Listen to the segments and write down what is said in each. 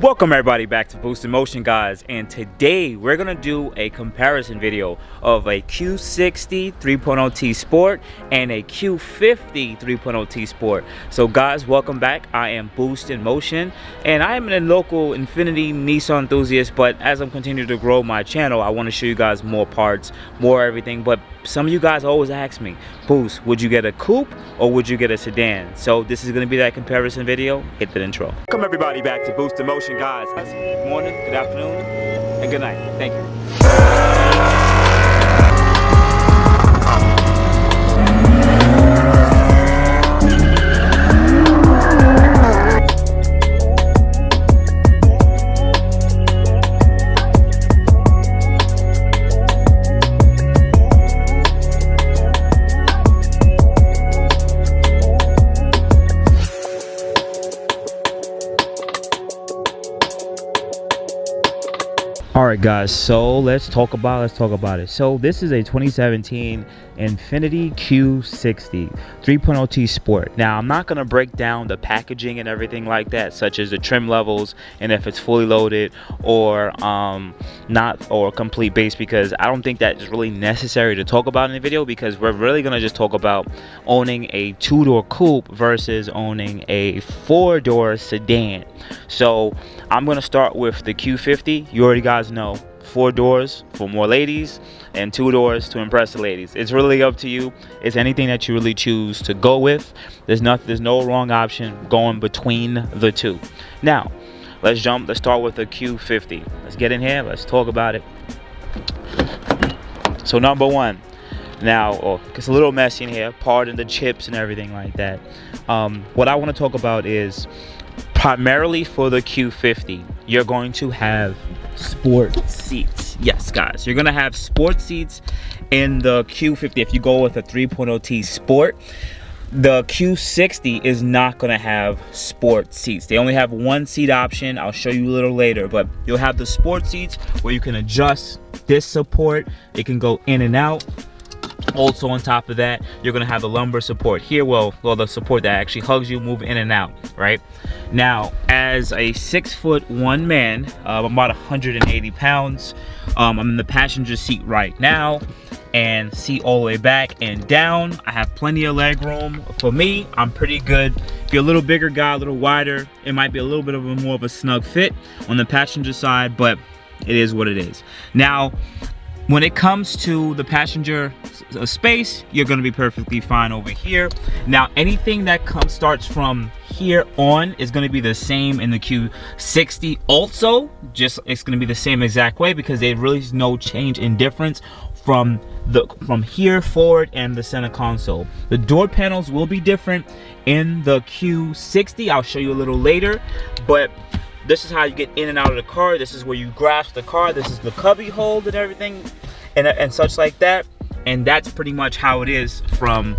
Welcome everybody back to boostinmotion, guys, and today we're gonna do a comparison video of a Q60 3.0T Sport and a Q50 3.0T Sport. So guys, welcome back. I am boostinmotion and I am a local Infiniti Nissan enthusiast, but as I'm continuing to grow my channel, I want to show you guys more parts, more everything. But some of you guys always ask me, Boost, would you get a coupe or would you get a sedan? So this is going to be that comparison video. Hit the intro. Welcome everybody back to boostinmotion, guys. Good morning, good afternoon, and good night. Thank you. Alright guys, so let's talk about it. So this is a 2017 Infiniti Q60 3.0T Sport. Now I'm not going to break down the packaging and everything like that, such as the trim levels and if it's fully loaded or not, or complete base, because I don't think that is really necessary to talk about in the video, because we're really going to just talk about owning a two-door coupe versus owning a four-door sedan. So I'm going to start with the Q50. You already guys know, 4 doors for more ladies and 2 doors to impress the ladies. It's really up to you. It's anything that you really choose to go with. There's no wrong option going between the two. Now let's start with the Q50. Let's get in here, let's talk about it. So number one, now it's a little messy in here, pardon the chips and everything like that. What I want to talk about is primarily for the Q50, you're going to have sport seats. Yes guys, you're gonna have sport seats in the Q50. If you go with a 3.0T Sport, the Q60 is not gonna have sport seats. They only have one seat option. I'll show you a little later, but you'll have the sport seats where you can adjust this support. It can go in and out. Also on top of that, you're gonna have the lumbar support here, well the support that actually hugs you, move in and out, right? Now, as a 6'1" man, I'm about 180 pounds. I'm in the passenger seat right now, and seat all the way back and down. I have plenty of leg room. For me, I'm pretty good. If you're a little bigger guy, a little wider, it might be a little bit of more of a snug fit on the passenger side, but it is what it is. Now, when it comes to the passenger space, you're going to be perfectly fine over here. Now, anything that starts from here on is going to be the same in the Q60 also. Just it's going to be the same exact way, because there really is no change in difference from here forward and the center console. The door panels will be different in the Q60. I'll show you a little later, but this is how you get in and out of the car. This is where you grasp the car. This is the cubby hold and everything and such like that. And that's pretty much how it is from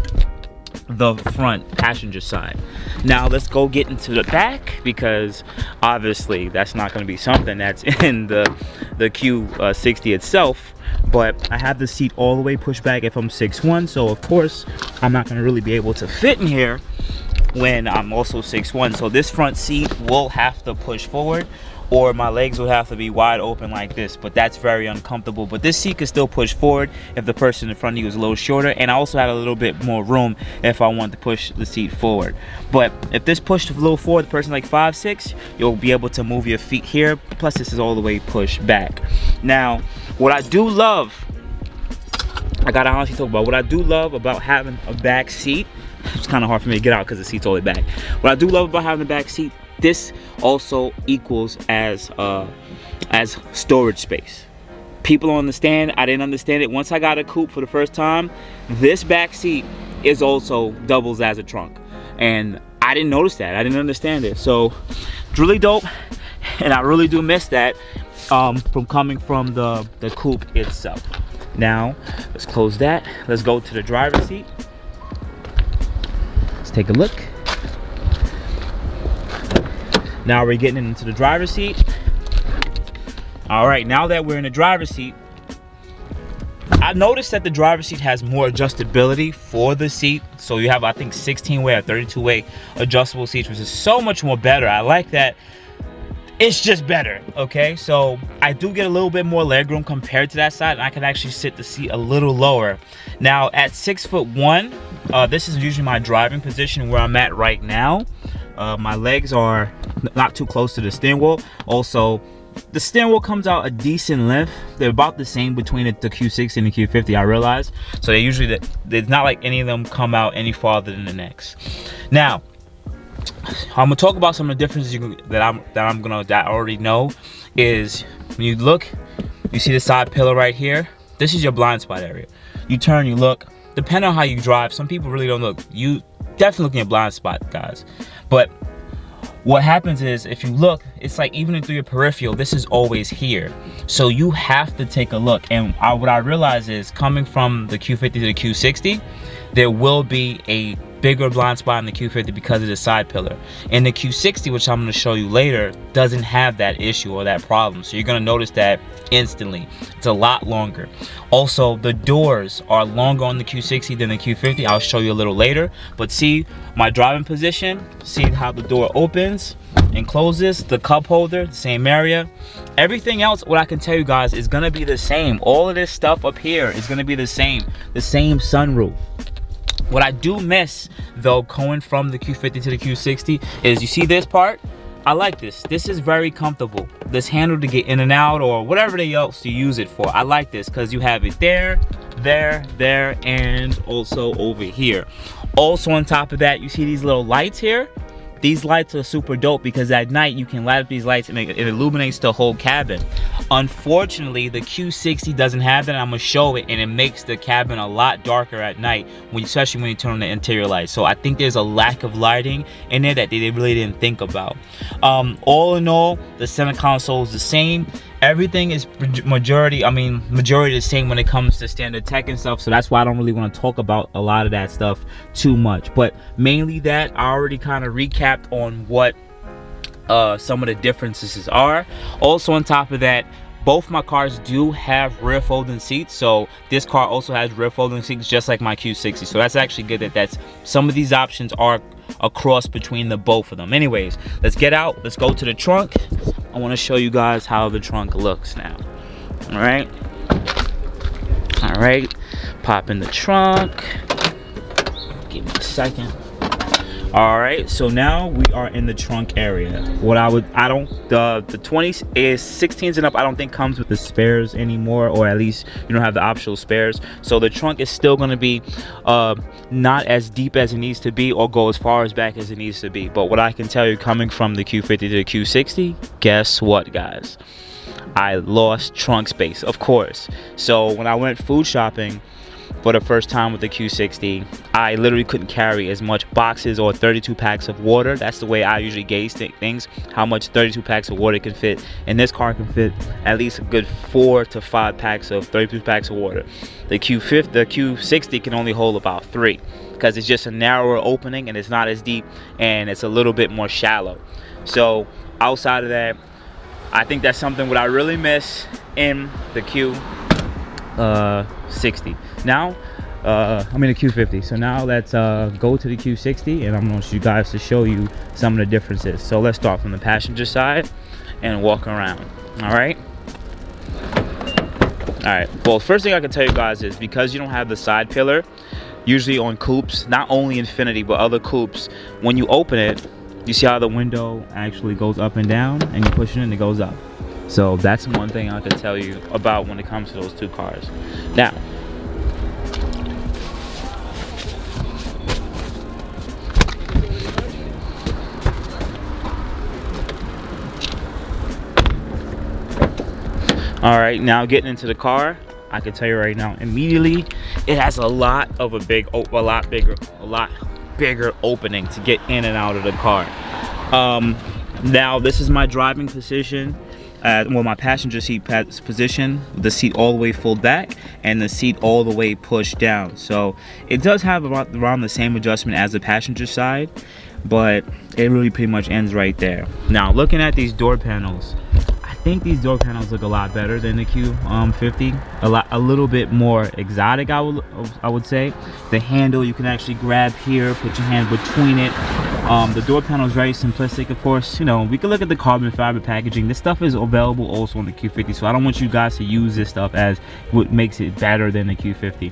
the front passenger side. Now let's go get into the back, because obviously that's not going to be something that's in the Q60 itself. But I have the seat all the way pushed back if I'm 6'1", so of course I'm not going to really be able to fit in here when I'm also 6'1". So this front seat will have to push forward, or my legs will have to be wide open like this, but that's very uncomfortable. But this seat can still push forward if the person in front of you is a little shorter, and I also had a little bit more room if I want to push the seat forward. But if this pushed a little forward, the person like 5'6", you'll be able to move your feet here, plus this is all the way pushed back. Now what I do love, I gotta honestly talk about what I do love about having a back seat. It's kind of hard for me to get out because the seat's all the way back. What I do love about having the back seat, this also equals as storage space. People don't understand. I didn't understand it. Once I got a coupe for the first time, this back seat is also doubles as a trunk, and I didn't notice that. I didn't understand it. So it's really dope, and I really do miss that from coming from the coupe itself. Now let's close that. Let's go to the driver's seat. Let's take a look. Now we're getting into the driver's seat. All right, now that we're in the driver's seat, I noticed that the driver's seat has more adjustability for the seat. So you have, I think, 16-way or 32-way adjustable seats, which is so much more better. I like that it's just better. Okay, so I do get a little bit more leg room compared to that side, and I can actually sit the seat a little lower. Now at 6'1", this is usually my driving position where I'm at right now. My legs are not too close to the steering wheel. Also, the steering wheel comes out a decent length. They're about the same between the Q60 and the Q50, I realize. So they usually, it's not like any of them come out any farther than the next. Now, I'm gonna talk about some of the differences that I already know. Is when you look, you see the side pillar right here. This is your blind spot area. You turn, you look. Depending on how you drive, some people really don't look. You definitely look in your blind spot, guys. But what happens is, if you look, it's like even through your peripheral, this is always here. So you have to take a look. And what I realize is, coming from the Q50 to the Q60, there will be a bigger blind spot in the Q50 because of the side pillar. And the Q60, which I'm going to show you later, doesn't have that issue or that problem. So you're going to notice that instantly. It's a lot longer. Also, the doors are longer on the Q60 than the Q50. I'll show you a little later. But see my driving position, see how the door opens and closes, the cup holder, the same area. Everything else, what I can tell you guys, is going to be the same. All of this stuff up here is going to be the same sunroof. What I do miss, though, going from the Q50 to the Q60 is, you see this part? I like this. This is very comfortable. This handle to get in and out, or whatever else you use it for. I like this because you have it there, and also over here. Also on top of that, you see these little lights here? These lights are super dope because at night you can light up these lights and it illuminates the whole cabin. Unfortunately, the Q60 doesn't have that. I'm gonna show it, and it makes the cabin a lot darker at night, especially when you turn on the interior lights. So I think there's a lack of lighting in there that they really didn't think about. All in all, the center console is the same. Everything is majority the same when it comes to standard tech and stuff. So that's why I don't really want to talk about a lot of that stuff too much. But mainly that, I already kind of recapped on what some of the differences are. Also on top of that, both my cars do have rear folding seats. So this car also has rear folding seats just like my Q60. So that's actually good that some of these options are a cross between the both of them. Anyways, let's get out. Let's go to the trunk. I want to show you guys how the trunk looks now. All right, pop in the trunk. Give me a second. All right, so now we are in the trunk area. The 20 is 16s and up, I don't think comes with the spares anymore, or at least you don't have the optional spares. So the trunk is still going to be not as deep as it needs to be, or go as far as back as it needs to be. But what I can tell you, coming from the Q50 to the Q60, guess what, guys? I lost trunk space, of course. So when I went food shopping for the first time with the Q60, I literally couldn't carry as much boxes or 32 packs of water. That's the way I usually gauge things, how much 32 packs of water can fit. And this car can fit at least a good 4 to 5 packs of 32 packs of water. The Q60 can only hold about 3 because it's just a narrower opening and it's not as deep and it's a little bit more shallow. So outside of that, I think that's something what I really miss in the Q60. Now, the Q50. So now let's go to the Q60, and I'm going to want you guys to show you some of the differences. So let's start from the passenger side and walk around. All right. Well, first thing I can tell you guys is, because you don't have the side pillar, usually on coupes, not only Infiniti but other coupes, when you open it, you see how the window actually goes up and down, and you push it and it goes up. So that's one thing I can tell you about when it comes to those two cars. Now, all right, now getting into the car, I can tell you right now, immediately, it has a lot bigger opening to get in and out of the car. Now this is my driving position, my passenger seat position, the seat all the way pulled back and the seat all the way pushed down. So it does have around the same adjustment as the passenger side, but it really pretty much ends right there. Now looking at these door panels, I think these door panels look a lot better than the Q50. A little bit more exotic, I would say. The handle, you can actually grab here, put your hand between it. The door panel is very simplistic. Of course, you know, we can look at the carbon fiber packaging. This stuff is available also on the Q50, so I don't want you guys to use this stuff as what makes it better than the Q50.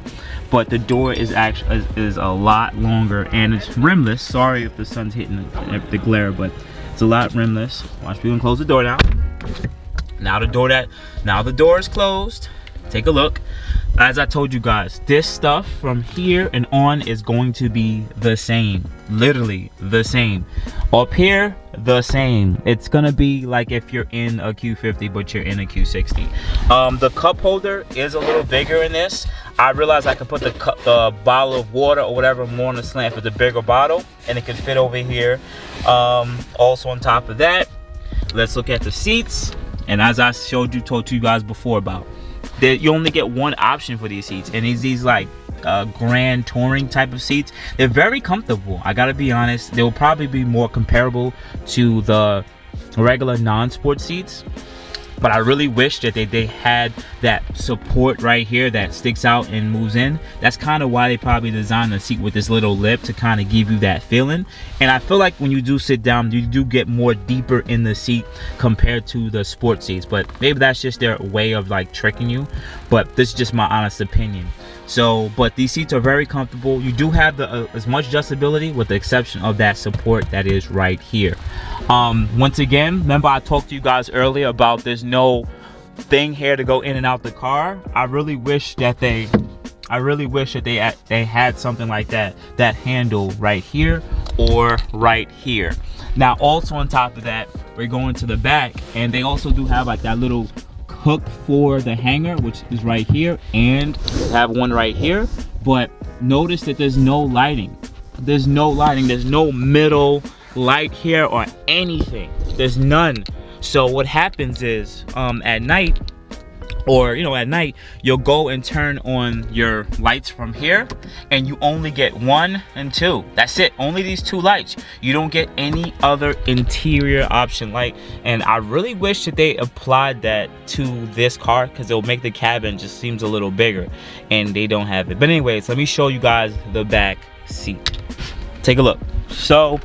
But the door is actually a lot longer, and it's rimless. Sorry if the sun's hitting the glare, but it's a lot rimless. Watch me and close the door now. Now the door is closed. Take a look. As I told you guys, this stuff from here and on is going to be the same. Literally the same. Up here, the same. It's gonna be like if you're in a Q50 but you're in a Q60. The cup holder is a little bigger in this. I realized I could put the bottle of water or whatever more on the slant for the bigger bottle, and it can fit over here. Also on top of that, let's look at the seats. And as I told you guys before about, you only get one option for these seats, and these like grand touring type of seats. They're very comfortable. I gotta be honest, they will probably be more comparable to the regular non-sport seats, but I really wish that they had that support right here that sticks out and moves in. That's kind of why they probably designed the seat with this little lip, to kind of give you that feeling. And I feel like when you do sit down, you do get more deeper in the seat compared to the sport seats, but maybe that's just their way of like tricking you. But this is just my honest opinion. So, but these seats are very comfortable. You do have as much adjustability, with the exception of that support that is right here. Once again, remember I talked to you guys earlier about there's no thing here to go in and out the car. I really wish that they had something like that handle right here or right here. Now also on top of that, we're going to the back, and they also do have like that little hook for the hanger, which is right here, and have one right here. But notice that there's no lighting. There's no middle light here or anything. There's none. So what happens is at night, or at night, you'll go and turn on your lights from here, and you only get 1 and 2. That's it. Only these 2 lights. You don't get any other interior option light. And I really wish that they applied that to this car, because it'll make the cabin just seems a little bigger, and they don't have it. But anyways, let me show you guys the back seat. Take a look. So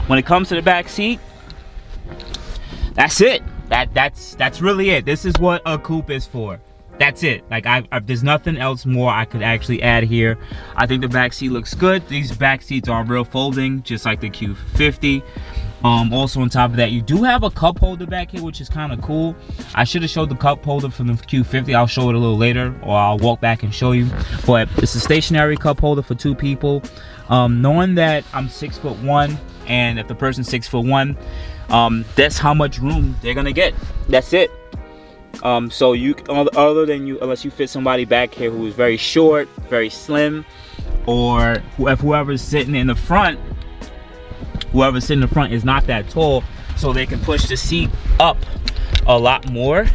when it comes to the back seat, that's it. That's really it. This is what a coupe is for. That's it. Like there's nothing else more I could actually add here. I think the back seat looks good. These back seats are real folding, just like the Q50. Also on top of that, you do have a cup holder back here, which is kind of cool. I should have showed the cup holder from the Q50. I'll show it a little later, or I'll walk back and show you. But it's a stationary cup holder for 2 people. Knowing that I'm 6'1", and if the person's 6'1", that's how much room they're gonna get. That's it. So you, unless you fit somebody back here who is very short, very slim, or whoever's sitting in the front, is not that tall, so they can push the seat up a lot more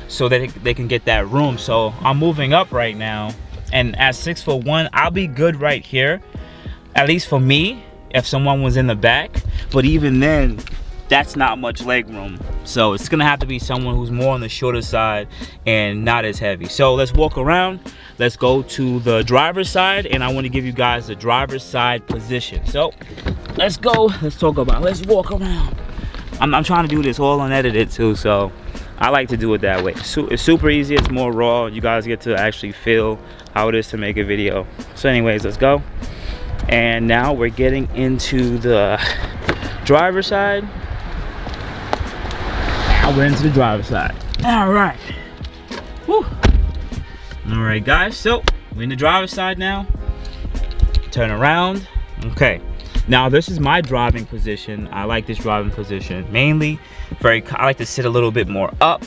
so that they can get that room. So I'm moving up right now, and at 6'1", I'll be good right here, at least for me, if someone was in the back. But even then, that's not much leg room, so it's gonna have to be someone who's more on the shorter side and not as heavy. So let's walk around. Let's go to the driver's side, and I want to give you guys the driver's side position. So let's go. Let's walk around. I'm trying to do this all unedited too, so I like to do it that way. It's super easy. It's more raw. You guys get to actually feel how it is to make a video. So anyways, let's go. And now we're getting into the driver's side. We're into the driver's side. All right. Whew. All right, guys. So we're in the driver's side now. Turn around. Okay. Now this is my driving position. I like this driving position mainly. I like to sit a little bit more up.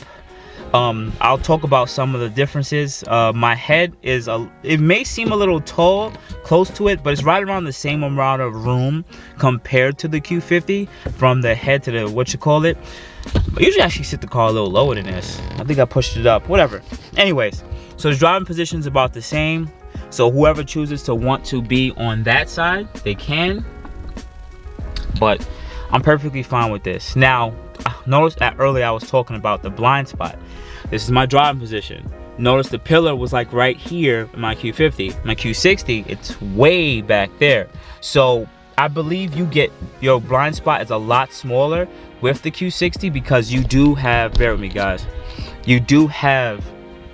I'll talk about some of the differences. My head is it may seem a little tall, close to it, but it's right around the same amount of room compared to the Q50, from the head to the I usually actually sit the car a little lower than this. I think I pushed it up, whatever. Anyways, so the driving position is about the same. So whoever chooses to want to be on that side, they can. But I'm perfectly fine with this. Now, notice that earlier I was talking about the blind spot. This is my driving position. Notice the pillar was like right here in my Q50. My Q60, it's way back there. So I believe you get your blind spot is a lot smaller with the Q60 because you do have, bear with me guys, you do have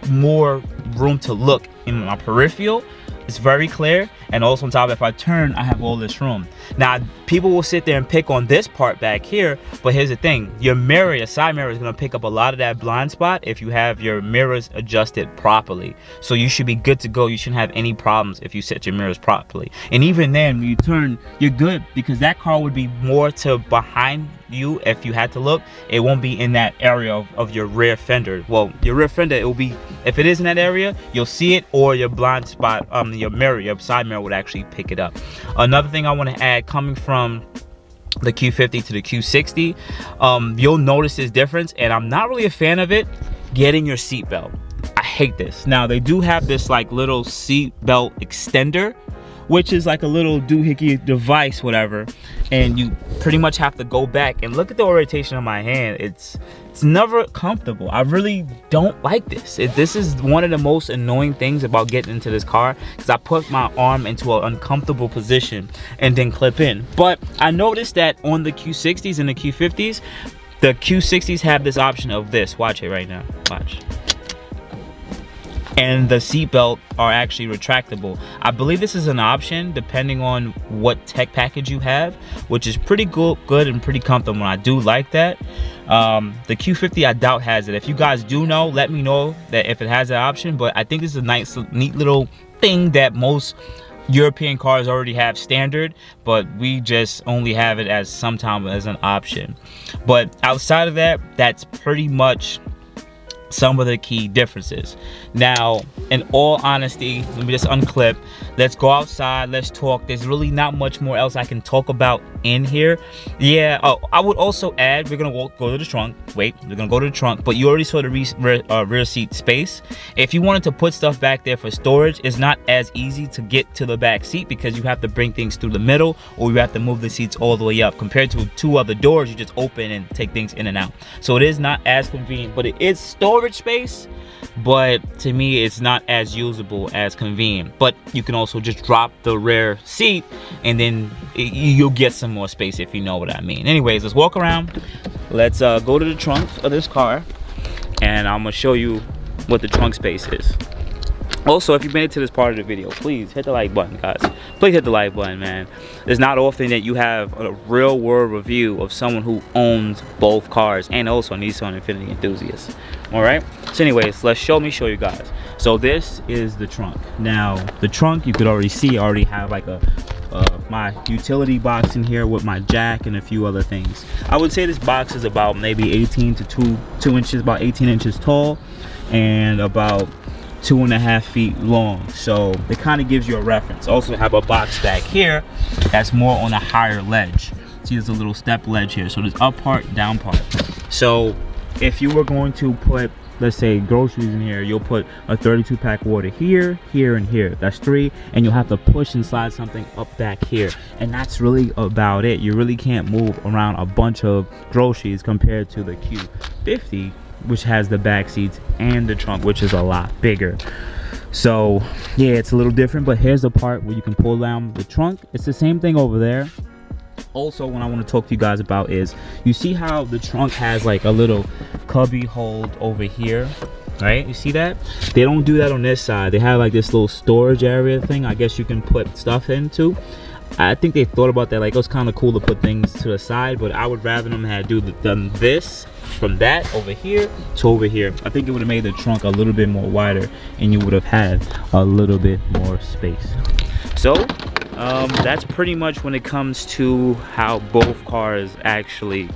more room to look in my peripheral. It's very clear, and also on top of it, if I turn, I have all this room. Now, people will sit there and pick on this part back here, but here's the thing. Your mirror, your side mirror is gonna pick up a lot of that blind spot if you have your mirrors adjusted properly. So you should be good to go. You shouldn't have any problems if you set your mirrors properly. And even then, when you turn, you're good because that car would be more to behind you if you had to look. It won't be in that area of your rear fender. Well, your rear fender, it will be, if it is in that area, you'll see it, or your blind spot, your mirror, your side mirror would actually pick it up. Another thing I want to add, coming from the Q50 to the Q60, you'll notice this difference, and I'm not really a fan of it, getting your seatbelt. I hate this. Now, they do have this like little seatbelt extender, which is like a little doohickey device, whatever, and you pretty much have to go back and look at the orientation of my hand. It's never comfortable. I really don't like this. This is one of the most annoying things about getting into this car, because I put my arm into an uncomfortable position and then clip in. But I noticed that on the Q60s and the Q50s, the Q60s have this option of this. Watch it right now. Watch. And the seatbelt are actually retractable. I believe this is an option depending on what tech package you have, which is pretty good and pretty comfortable. I do like that. The Q50 I doubt has it. If you guys do know, let me know that if it has that option. But I think this is a nice, neat little thing that most European cars already have standard, but we just only have it as sometimes as an option. But outside of that, that's pretty much some of the key differences. Now, in all honesty, let me just unclip. Let's go outside, let's talk. There's really not much more else I can talk about in here. Yeah, oh, I would also add, we're gonna go to the trunk. Wait, we're gonna go to the trunk, but you already saw the rear seat space. If you wanted to put stuff back there for storage, it's not as easy to get to the back seat because you have to bring things through the middle, or you have to move the seats all the way up. Compared to two other doors, you just open and take things in and out. So it is not as convenient, but it is storage space, but to me it's not as usable as convenient. But you can also just drop the rear seat and then you'll get some more space, if you know what I mean. Anyways, let's walk around. Let's go to the trunk of this car, and I'm gonna show you what the trunk space is. Also, if you've made it to this part of the video, please hit the like button, guys. Please hit the like button, man. It's not often that you have a real world review of someone who owns both cars and also Nissan Infiniti enthusiast. All right, so anyways, let's show you guys. So this is the trunk. Now the trunk, you could already see, I already have like a my utility box in here with my jack and a few other things. I would say this box is about maybe 18 to 2 inches, about 18 inches tall, and about 2.5 feet long. So it kind of gives you a reference. Also have a box back here that's more on a higher ledge. See, there's a little step ledge here. So there's up part, down part. So if you were going to put, let's say, groceries in here, you'll put a 32 pack water here, here, and here. That's 3, and you'll have to push and slide something up back here, and that's really about it. You really can't move around a bunch of groceries compared to the Q50, which has the back seats and the trunk, which is a lot bigger. So yeah, it's a little different. But here's the part where you can pull down the trunk. It's the same thing over there. Also, what I want to talk to you guys about is, you see how the trunk has like a little cubby hold over here, right? You see that? They don't do that on this side. They have like this little storage area thing, I guess you can put stuff into. I think they thought about that, like it was kind of cool to put things to the side, but I would rather them had done this from that over here to over here. I think it would have made the trunk a little bit more wider, and you would have had a little bit more space. So that's pretty much when it comes to how both cars actually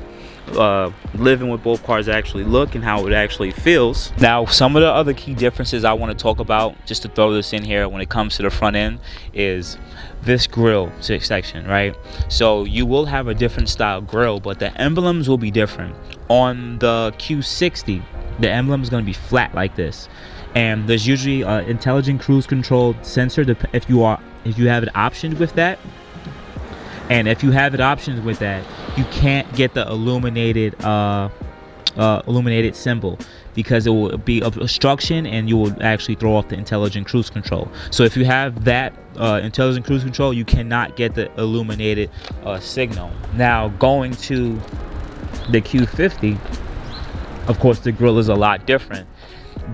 living with both cars actually look and how it actually feels. Now, some of the other key differences I want to talk about, just to throw this in here when it comes to the front end, is this grille section, right? So you will have a different style grille, but the emblems will be different. On the Q60, the emblem is going to be flat like this, and there's usually intelligent cruise control sensor if you have it optioned with that. And if you have it options with that, you can't get the illuminated illuminated symbol, because it will be obstruction and you will actually throw off the intelligent cruise control. So if you have that intelligent cruise control, you cannot get the illuminated signal. Now, going to the Q50, of course the grill is a lot different,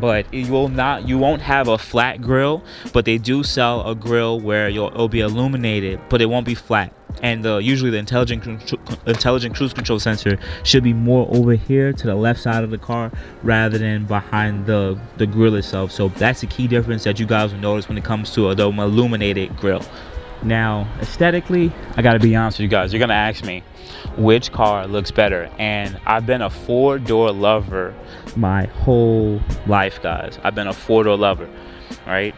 but you won't have a flat grill, but they do sell a grill where it'll be illuminated, but it won't be flat. And usually the intelligent cruise control sensor should be more over here to the left side of the car rather than behind the grill itself. So that's the key difference that you guys will notice when it comes to the illuminated grill. Now, aesthetically, I gotta be honest with you guys, you're gonna ask me which car looks better, and I've been a four-door lover my whole life, guys. I've been a four-door lover, right?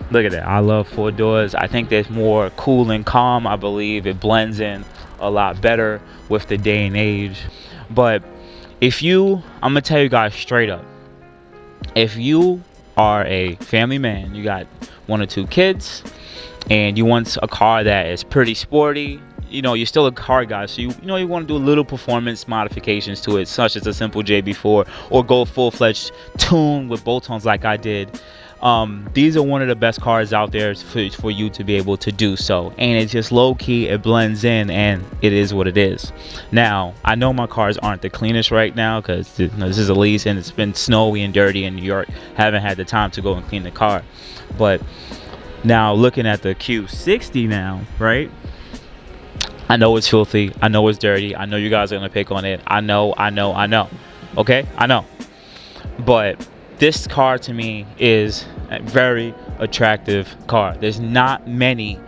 Look at that. I love four doors. I think there's more cool and calm. I believe it blends in a lot better with the day and age. But I'm gonna tell you guys straight up, if you are a family man, you got 1 or 2 kids, and you want a car that is pretty sporty, you're still a car guy, so you want to do a little performance modifications to it, such as a simple JB4, or go full-fledged tune with bolt-ons like I did. These are one of the best cars out there for you to be able to do so, and it's just low-key, it blends in, and it is what it is. Now, I know my cars aren't the cleanest right now because this is a lease and it's been snowy and dirty in New York. Haven't had the time to go and clean the car, but now looking at the Q60 now, right? I know it's filthy, I know it's dirty, I know you guys are gonna pick on it, I know, okay, I know, but this car to me is a very attractive car. There's not many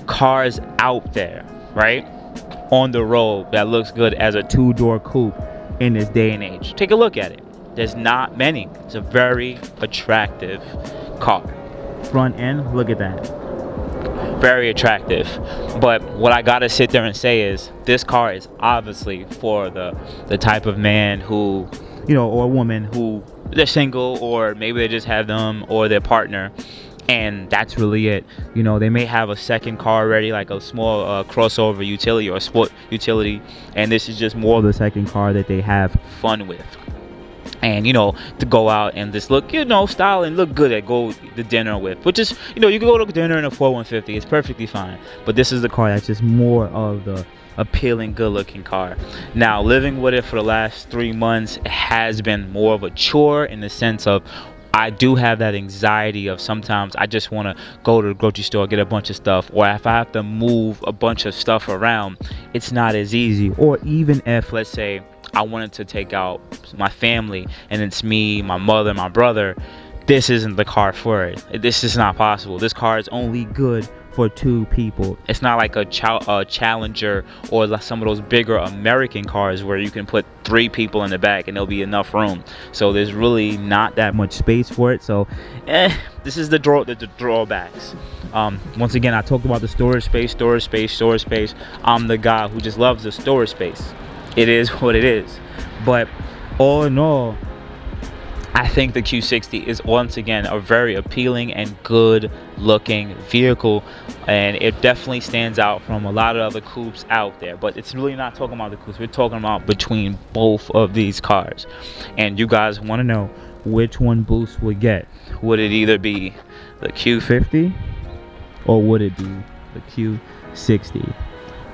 cars out there, right, on the road that looks good as a 2-door coupe in this day and age. Take a look at it. There's not many. It's a very attractive car. Front end, look at that. Very attractive. But what I gotta sit there and say is this car is obviously for the type of man who, or woman who, they're single, or maybe they just have them or their partner, and that's really it. They may have a second car already, like a small crossover utility or sport utility, and this is just more of the second car that they have fun with. And to go out and just look, style and look good at go to dinner with, which is, you can go to dinner in a 4150, it's perfectly fine. But this is the car that's just more of the appealing, good looking car. Now, living with it for the last 3 months has been more of a chore, in the sense of I do have that anxiety of sometimes I just want to go to the grocery store, get a bunch of stuff, or if I have to move a bunch of stuff around, it's not as easy. Or even if, let's say, I wanted to take out my family and it's me, my mother, my brother, this isn't the car for it. This is not possible. This car is only good for 2 people. It's not like a Challenger or like some of those bigger American cars where you can put 3 people in the back and there'll be enough room. So there's really not that much space for it. So this is the drawbacks. Once again, I talked about the storage space. I'm the guy who just loves the storage space. It is what it is. But all in all, I think the Q60 is once again a very appealing and good looking vehicle, and it definitely stands out from a lot of other coupes out there. But it's really not talking about the coupes, we're talking about between both of these cars. And you guys want to know which one Boost would get. Would it either be the Q50 or would it be the Q60?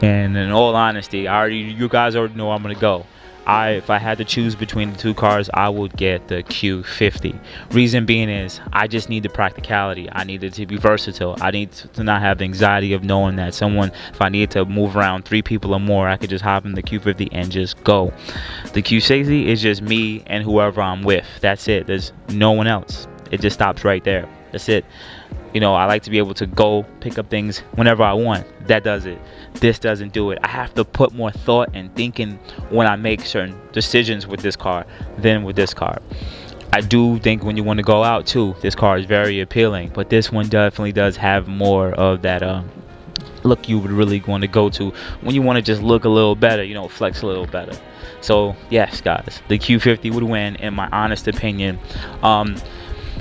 And in all honesty, you guys already know where I'm gonna go. If I had to choose between the 2 cars, I would get the Q50. Reason being is I just need the practicality. I need it to be versatile. I need to not have the anxiety of knowing that if I need to move around 3 people or more, I could just hop in the Q50 and just go. The Q60 is just me and whoever I'm with. That's it. There's no one else. It just stops right there. That's it. I like to be able to go pick up things whenever I want. That does it. This doesn't do it. I have to put more thought and thinking when I make certain decisions with this car than with this car. I do think when you want to go out too, this car is very appealing, but this one definitely does have more of that look you would really want to go to when you want to just look a little better, flex a little better. So yes, guys, the Q50 would win in my honest opinion.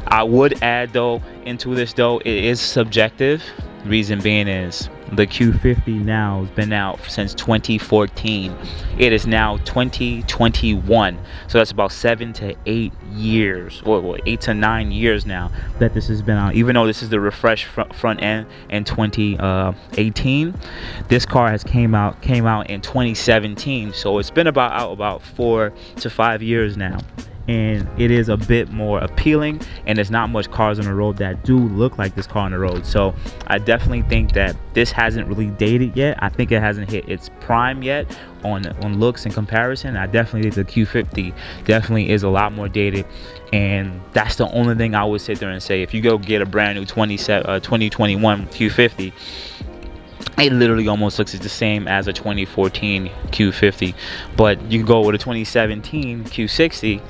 I would add though into this, though, it is subjective. Reason being is the Q50 now has been out since 2014. It is now 2021, so that's about 7 to 8 years, or 8 to 9 years now that this has been out. Even though this is the refresh front end in 2018, this car has came out in 2017, so it's been out about 4 to 5 years now. And it is a bit more appealing, and there's not much cars on the road that do look like this car on the road. So I definitely think that this hasn't really dated yet. I think it hasn't hit its prime yet on looks in comparison. I definitely think the Q50 definitely is a lot more dated, and that's the only thing I would sit there and say. If you go get a brand new 2021 Q50, it literally almost looks the same as a 2014 Q50, but you go with a 2017 Q60,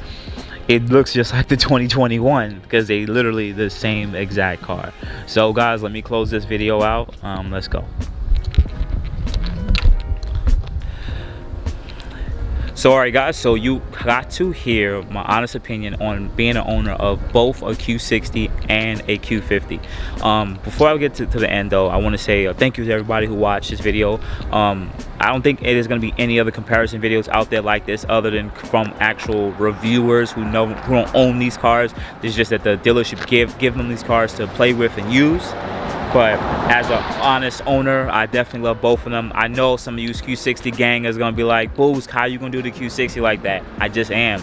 it looks just like the 2021, because they literally the same exact car. So guys, let me close this video out. Let's go. So alright guys, so you got to hear my honest opinion on being an owner of both a Q60 and a Q50. Before I get to the end though, I want to say thank you to everybody who watched this video. I don't think it is going to be any other comparison videos out there like this other than from actual reviewers who don't own these cars. It's just that the dealership give them these cars to play with and use. But as an honest owner, I definitely love both of them. I know some of you Q60 gang is gonna be like, "Boost, how you gonna do the Q60 like that?" I just am.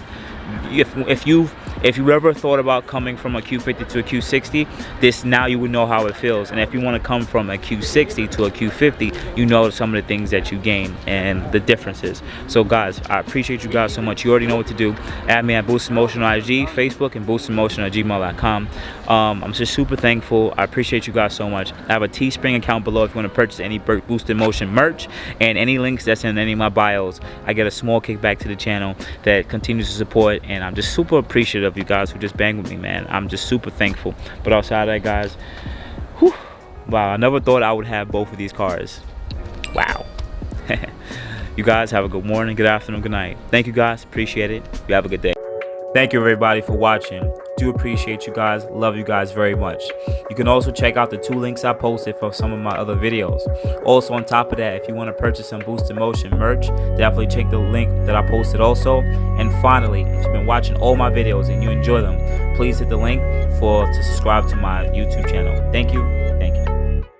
If you ever thought about coming from a Q50 to a Q60, this now you would know how it feels. And if you want to come from a Q60 to a Q50, you know some of the things that you gain and the differences. So guys, I appreciate you guys so much. You already know what to do. Add me at boostinmotion on IG, Facebook, and boostinmotion@gmail.com. I'm just super thankful. I appreciate you guys so much. I have a Teespring account below if you want to purchase any Boost in Motion merch, and any links that's in any of my bios. I get a small kickback to the channel that continues to support, and I'm just super appreciative of you guys who just bang with me, man. I'm just super thankful. But outside of that, guys, whew, wow, I never thought I would have both of these cars. Wow. You guys have a good morning, good afternoon, good night. Thank you guys, appreciate it. You have a good day. Thank you everybody for watching. Do appreciate you guys, love you guys very much. You can also check out the 2 links I posted for some of my other videos. Also on top of that, if you want to purchase some Boost in Motion merch, definitely check the link that I posted also. And finally, if you've been watching all my videos and you enjoy them, please hit the link to subscribe to my YouTube channel. Thank you.